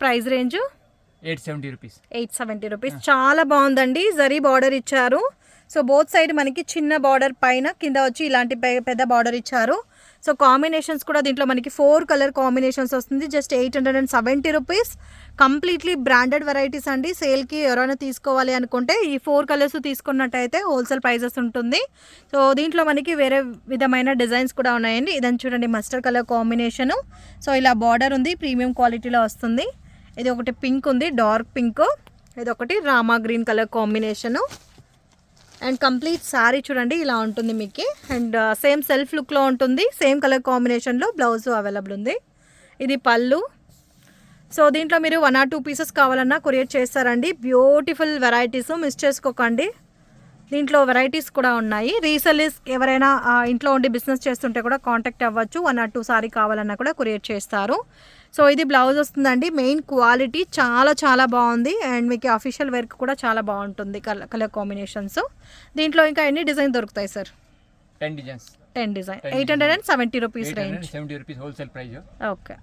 Price range 870 rupees. 870 rupees. చాలా బాగుందండి. Zari border ఇచ్చారు. సో బోత్ సైడ్ మనకి చిన్న బార్డర్ పైన కింద వచ్చి ఇలాంటి పెద్ద బార్డర్ ఇచ్చారు. సో కాంబినేషన్స్ కూడా దీంట్లో మనకి 4 కలర్ కాంబినేషన్స్ వస్తుంది. Just 870 rupees. Completely branded varieties అండి. సేల్కి ఎవరైనా తీసుకోవాలి అనుకుంటే ఈ 4 కలర్స్ తీసుకున్నట్టయితే హోల్సేల్ ప్రైజెస్ ఉంటుంది. సో దీంట్లో మనకి వేరే విధమైన డిజైన్స్ కూడా ఉన్నాయండి. ఇదని చూడండి, మస్టర్డ్ కలర్ కాంబినేషను. సో ఇలా బార్డర్ ఉంది, ప్రీమియం క్వాలిటీలో వస్తుంది. ఇది ఒకటి పింక్ ఉంది, డార్క్ పింక్. ఇది ఒకటి Rama green colour combination. And complete sari చూడండి ఇలా ఉంటుంది మీకు. అండ్ సేమ్ సెల్ఫ్ లుక్లో ఉంటుంది. సేమ్ కలర్ కాంబినేషన్లో బ్లౌజ్ అవైలబుల్ ఉంది. ఇది పళ్ళు. సో దీంట్లో మీరు 1 or 2 పీసెస్ కావాలన్నా కొరియర్ చేస్తారండి. బ్యూటిఫుల్ వెరైటీస్, మిస్ చేసుకోకండి. దీంట్లో వెరైటీస్ కూడా ఉన్నాయి. రీసెల్లర్స్ ఎవరైనా ఇంట్లో ఉండి బిజినెస్ చేస్తుంటే కూడా కాంటాక్ట్ అవ్వచ్చు. 1 or 2 సారీ కావాలన్నా కూడా కొరియర్ చేస్తారు. సో ఇది బ్లౌజ్ వస్తుందండి. మెయిన్ క్వాలిటీ చాలా చాలా బాగుంది. అండ్ మీకు అఫీషియల్ వర్క్ కూడా చాలా బాగుంటుంది. Colour combinations. దీంట్లో ఇంకా ఎన్ని డిజైన్ దొరుకుతాయి sir? 10 designs. 10 design. 870 rupees range. 870 rupees wholesale price. Okay.